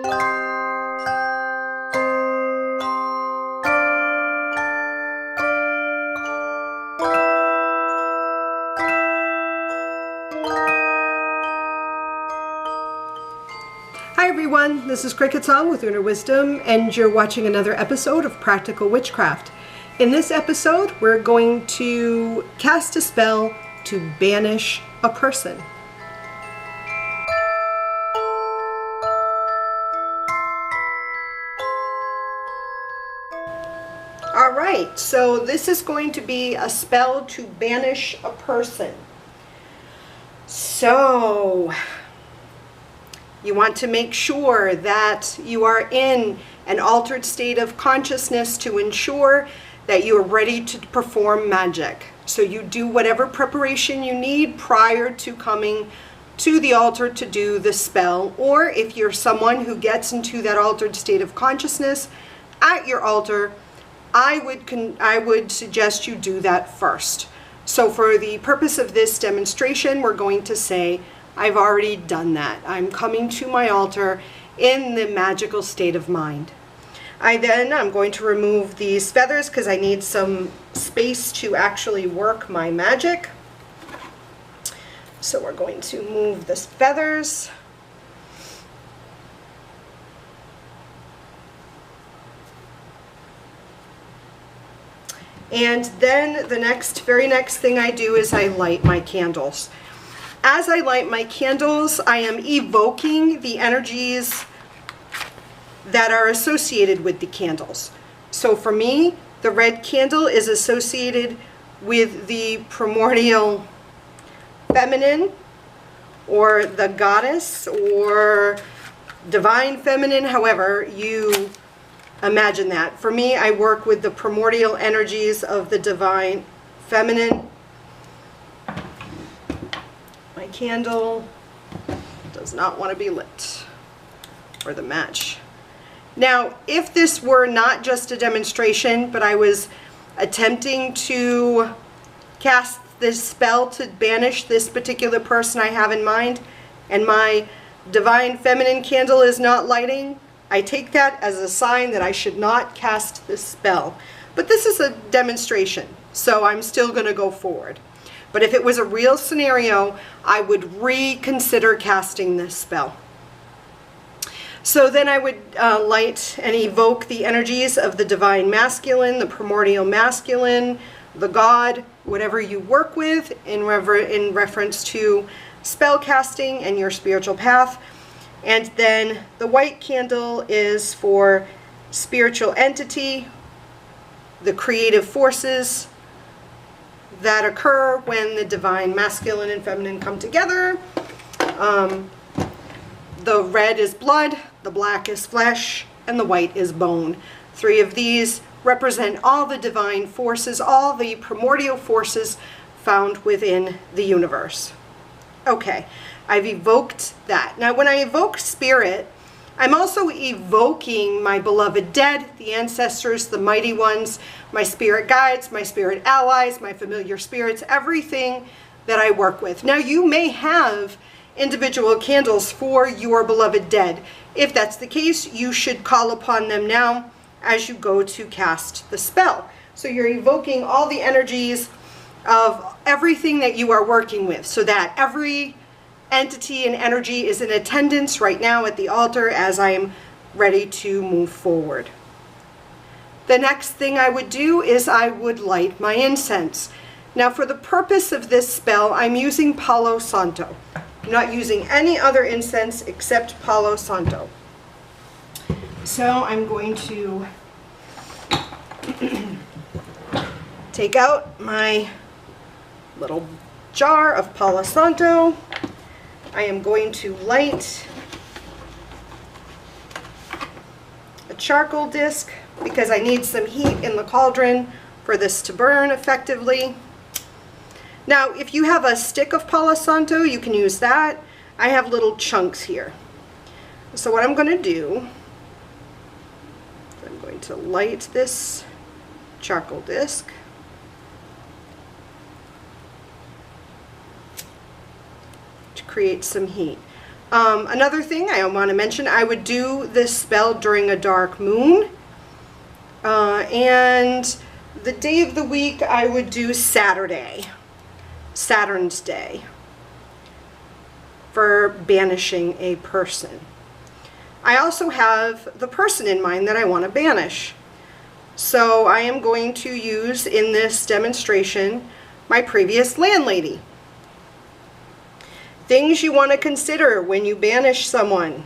Hi everyone, this is CricketSong with Lunar Wisdom, and you're watching another episode of Practical Witchcraft. In this episode, we're going to cast a spell to banish a person. Alright, so this is going to be a spell to banish a person. So you want to make sure that you are in an altered state of consciousness to ensure that you are ready to perform magic. So you do whatever preparation you need prior to coming to the altar to do the spell, or if you're someone who gets into that altered state of consciousness at your altar, I would suggest you do that first. So for the purpose of this demonstration, we're going to say, I've already done that. I'm coming to my altar in the magical state of mind. I'm going to remove these feathers because I need some space to actually work my magic. So we're going to move the feathers. And then the very next thing I do is I light my candles. As I light my candles, I am evoking the energies that are associated with the candles. So for me, the red candle is associated with the primordial feminine, or the goddess, or divine feminine, however you imagine that. For me, I work with the primordial energies of the divine feminine. My candle does not want to be lit, or the match. Now, if this were not just a demonstration, but I was attempting to cast this spell to banish this particular person I have in mind, and my divine feminine candle is not lighting, I take that as a sign that I should not cast this spell. But this is a demonstration, so I'm still going to go forward. But if it was a real scenario, I would reconsider casting this spell. So then I would light and evoke the energies of the divine masculine, the primordial masculine, the god, whatever you work with in reference to spell casting and your spiritual path. And then the white candle is for spiritual entity, the creative forces that occur when the divine masculine and feminine come together. The red is blood, the black is flesh, and the white is bone. Three of these represent all the divine forces, all the primordial forces found within the universe. Okay, I've evoked that. Now when I evoke spirit, I'm also evoking my beloved dead, the ancestors, the mighty ones, my spirit guides, my spirit allies, my familiar spirits, everything that I work with. Now you may have individual candles for your beloved dead. If that's the case, you should call upon them now as you go to cast the spell. So you're evoking all the energies of everything that you are working with, so that every entity and energy is in attendance right now at the altar as I am ready to move forward. The next thing I would do is I would light my incense. Now for the purpose of this spell, I'm using Palo Santo. I'm not using any other incense except Palo Santo. So I'm going to take out my little jar of Palo Santo. I am going to light a charcoal disc because I need some heat in the cauldron for this to burn effectively. Now, if you have a stick of Palo Santo, you can use that. I have little chunks here. So what I'm going to do, I'm going to light this charcoal disc. To create some heat. Another thing I want to mention, I would do this spell during a dark moon. And the day of the week, I would do Saturday, Saturn's Day, for banishing a person. I also have the person in mind that I want to banish. So I am going to use in this demonstration my previous landlady. Things you want to consider when you banish someone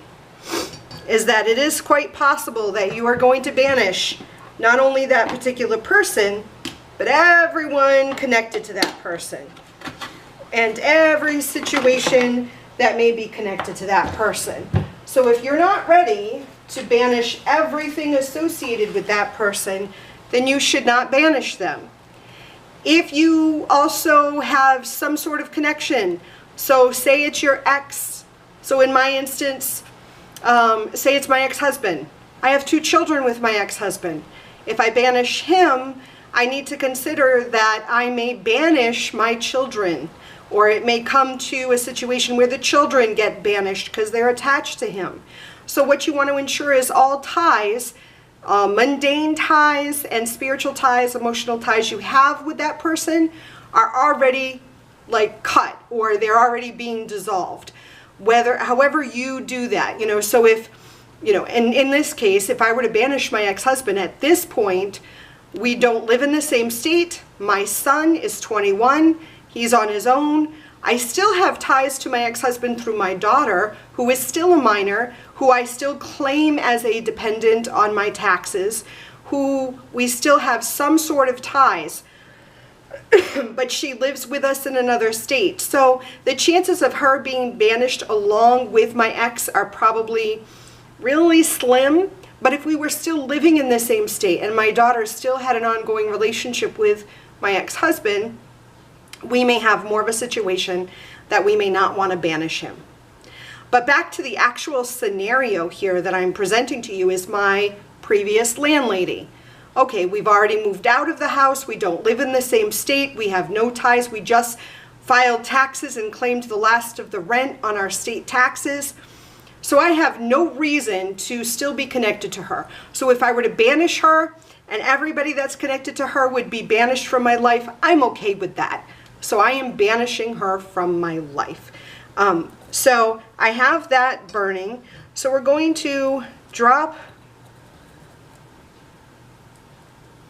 is that it is quite possible that you are going to banish not only that particular person, but everyone connected to that person and every situation that may be connected to that person. So if you're not ready to banish everything associated with that person, then you should not banish them. If you also have some sort of connection, so say it's your ex, so in my instance, say it's my ex-husband. I have 2 children with my ex-husband. If I banish him, I need to consider that I may banish my children, or it may come to a situation where the children get banished because they're attached to him. So what you want to ensure is all ties, mundane ties and spiritual ties, emotional ties you have with that person are already like cut, or they're already being dissolved. However you do that, so if, and in this case, if I were to banish my ex-husband at this point, we don't live in the same state. My son is 21. He's on his own. I still have ties to my ex-husband through my daughter, who is still a minor, who I still claim as a dependent on my taxes, who we still have some sort of ties, but she lives with us in another state. So the chances of her being banished along with my ex are probably really slim. But if we were still living in the same state and my daughter still had an ongoing relationship with my ex-husband, we may have more of a situation that we may not want to banish him. But back to the actual scenario here that I'm presenting to you is my previous landlady. Okay, we've already moved out of the house. We don't live in the same state. We have no ties. We just filed taxes and claimed the last of the rent on our state taxes. So I have no reason to still be connected to her. So if I were to banish her and everybody that's connected to her would be banished from my life, I'm okay with that. So I am banishing her from my life. So I have that burning. So we're going to drop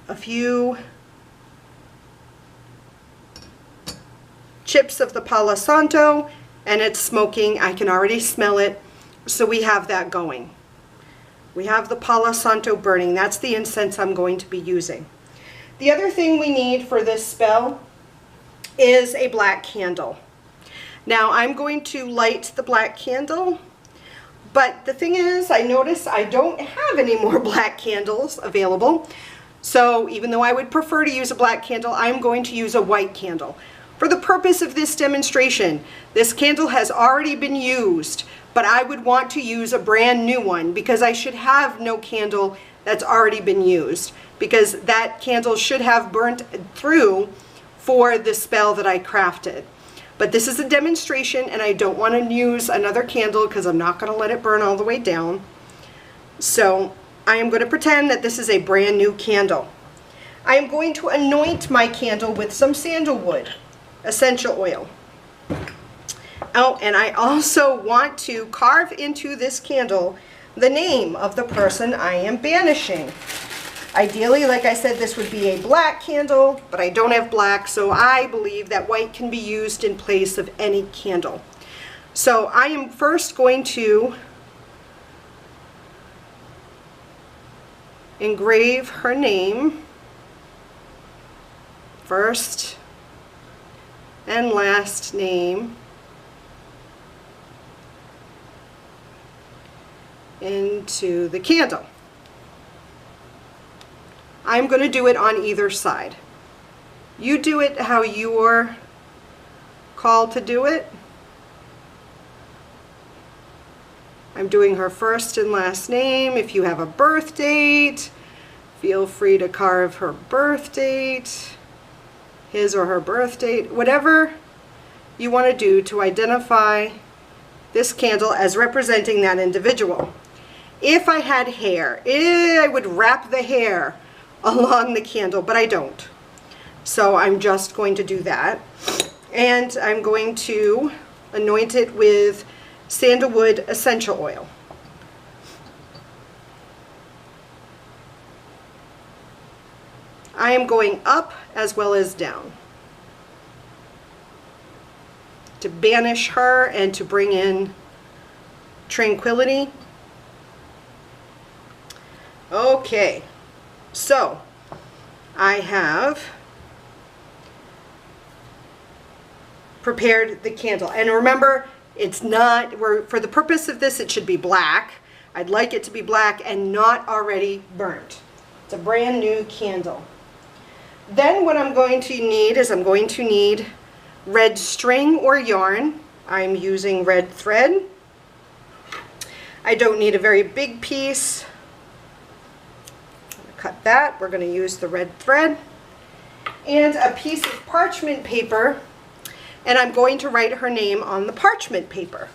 a few chips of the Palo Santo, and it's smoking. I can already smell it. So we have that going. We have the Palo Santo burning. That's the incense I'm going to be using. The other thing we need for this spell is a black candle. Now I'm going to light the black candle, but the thing is, I notice I don't have any more black candles available. So even though I would prefer to use a black candle, I'm going to use a white candle. For the purpose of this demonstration, this candle has already been used, but I would want to use a brand new one because I should have no candle that's already been used, because that candle should have burnt through for the spell that I crafted. But this is a demonstration and I don't want to use another candle because I'm not going to let it burn all the way down. So I am going to pretend that this is a brand new candle. I am going to anoint my candle with some sandalwood essential oil. Oh, and I also want to carve into this candle the name of the person I am banishing. Ideally, like I said, this would be a black candle, but I don't have black, so I believe that white can be used in place of any candle. So I am first going to engrave her name, first and last name, into the candle. I'm going to do it on either side. You do it how you're called to do it. I'm doing her first and last name. If you have a birth date, feel free to carve her birth date, his or her birth date, whatever you want to do to identify this candle as representing that individual. If I had hair, I would wrap the hair along the candle, but I don't. So I'm just going to do that. And I'm going to anoint it with sandalwood essential oil. I am going up as well as down to banish her and to bring in tranquility. Okay, so I have prepared the candle, and remember, it's not, for the purpose of this, it should be black. I'd like it to be black and not already burnt. It's a brand new candle. Then what I'm going to need is I'm going to need red string or yarn. I'm using red thread. I don't need a very big piece. Cut that. We're going to use the red thread and a piece of parchment paper, and I'm going to write her name on the parchment paper.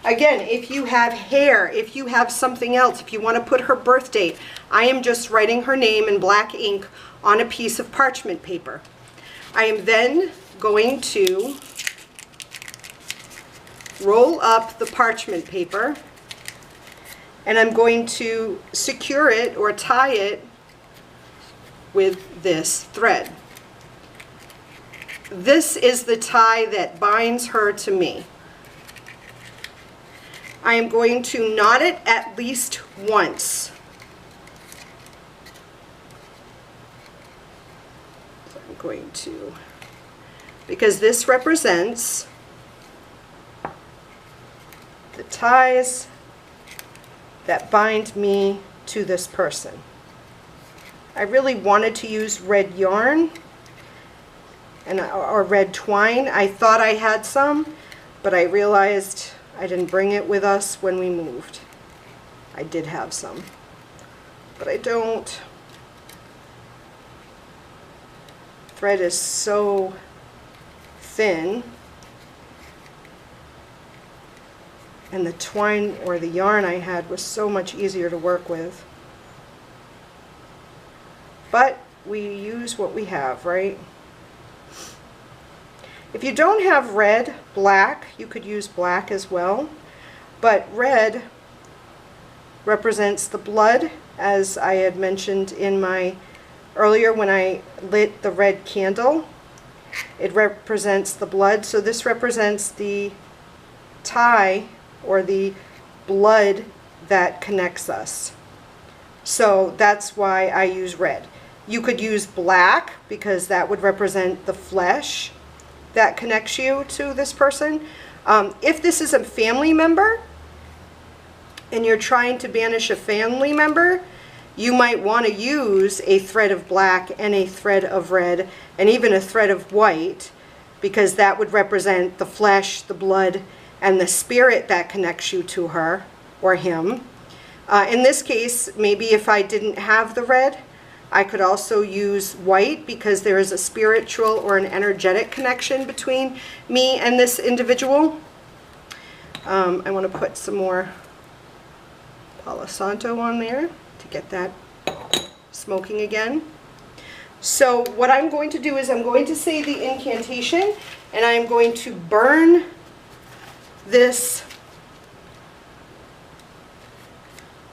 Again, if you have hair, if you have something else, if you want to put her birth date, I am just writing her name in black ink on a piece of parchment paper. I am then going to roll up the parchment paper, and I'm going to secure it or tie it with this thread. This is the tie that binds her to me. I am going to knot it at least once. So I'm going to, because this represents the ties that bind me to this person. I really wanted to use red yarn or red twine. I thought I had some, but I realized I didn't bring it with us when we moved. I did have some, but I don't. Thread is so thin, and the twine or the yarn I had was so much easier to work with. But we use what we have, right? If you don't have red, black, you could use black as well. But red represents the blood, as I had mentioned in my earlier when I lit the red candle. It represents the blood, so this represents the tie or the blood that connects us. So that's why I use red. You could use black because that would represent the flesh that connects you to this person. If this is a family member and you're trying to banish a family member, you might want to use a thread of black and a thread of red and even a thread of white, because that would represent the flesh, the blood, and the spirit that connects you to her or him. In this case, maybe if I didn't have the red, I could also use white because there is a spiritual or an energetic connection between me and this individual. I want to put some more Palo Santo on there to get that smoking again. So what I'm going to do is I'm going to say the incantation, and I'm going to burn this,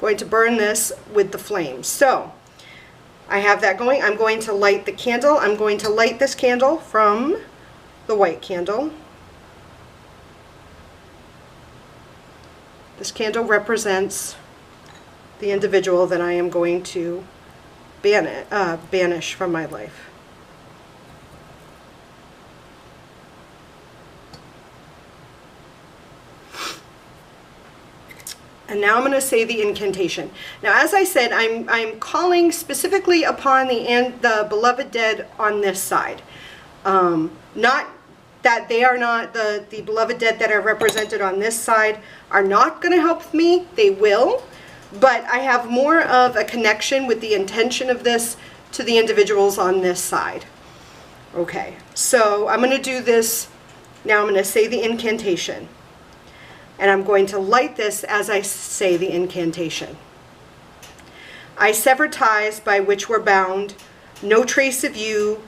with the flames. So I have that going. I'm going to light the candle. I'm going to light this candle from the white candle. This candle represents the individual that I am going to banish from my life. And now I'm going to say the incantation. Now, as I said, I'm calling specifically upon the beloved dead on this side. Not that they are not, the beloved dead that are represented on this side are not going to help me. They will. But I have more of a connection with the intention of this to the individuals on this side. Okay, so I'm going to do this. Now I'm going to say the incantation. And I'm going to light this as I say the incantation. I sever ties by which we're bound. No trace of you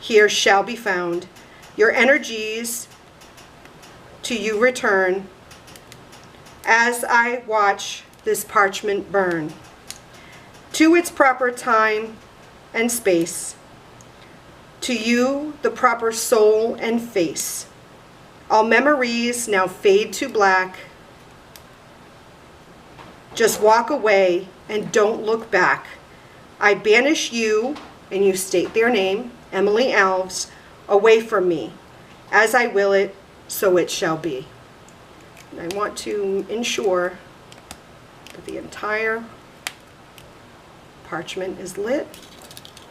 here shall be found. Your energies to you return as I watch this parchment burn. To its proper time and space. To you the proper soul and face. All memories now fade to black. Just walk away and don't look back. I banish you, and you state their name, Emily Alves, away from me. As I will it, so it shall be. And I want to ensure that the entire parchment is lit.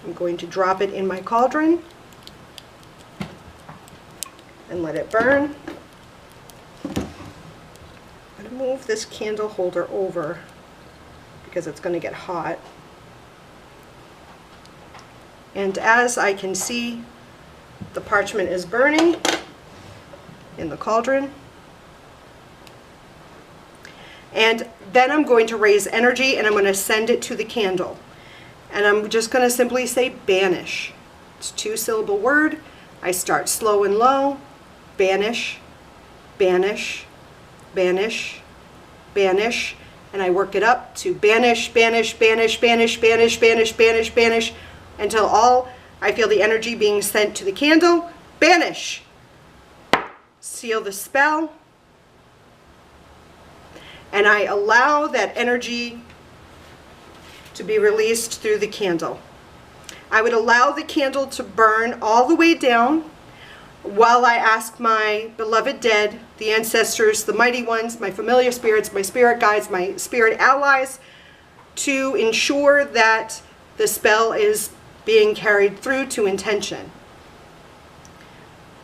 I'm going to drop it in my cauldron and let it burn. I'm going to move this candle holder over because it's going to get hot. And as I can see, the parchment is burning in the cauldron. And then I'm going to raise energy and I'm going to send it to the candle. And I'm just going to simply say banish. It's a 2-syllable word. I start slow and low. Banish, banish, banish, banish. And I work it up to banish, banish, banish, banish, banish, banish, banish, banish, until all I feel the energy being sent to the candle. Banish. Seal the spell. And I allow that energy to be released through the candle. I would allow the candle to burn all the way down while I ask my beloved dead, the ancestors, the mighty ones, my familiar spirits, my spirit guides, my spirit allies, to ensure that the spell is being carried through to intention.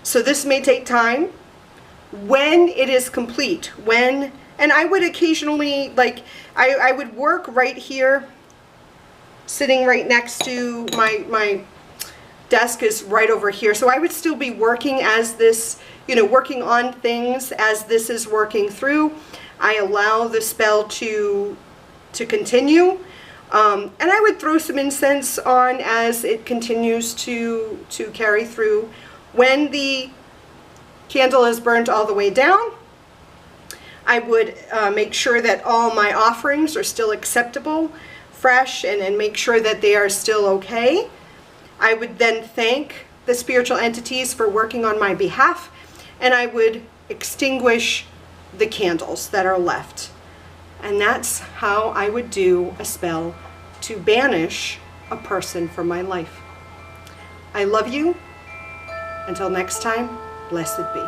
So this may take time. When it is complete, and I would occasionally, like, I would work right here, sitting right next to my desk is right over here. So I would still be working as this, working on things as this is working through. I allow the spell to continue. And I would throw some incense on as it continues to carry through. When the candle is burnt all the way down, I would make sure that all my offerings are still acceptable, fresh, and make sure that they are still okay. I would then thank the spiritual entities for working on my behalf, and I would extinguish the candles that are left. And that's how I would do a spell to banish a person from my life. I love you. Until next time, blessed be.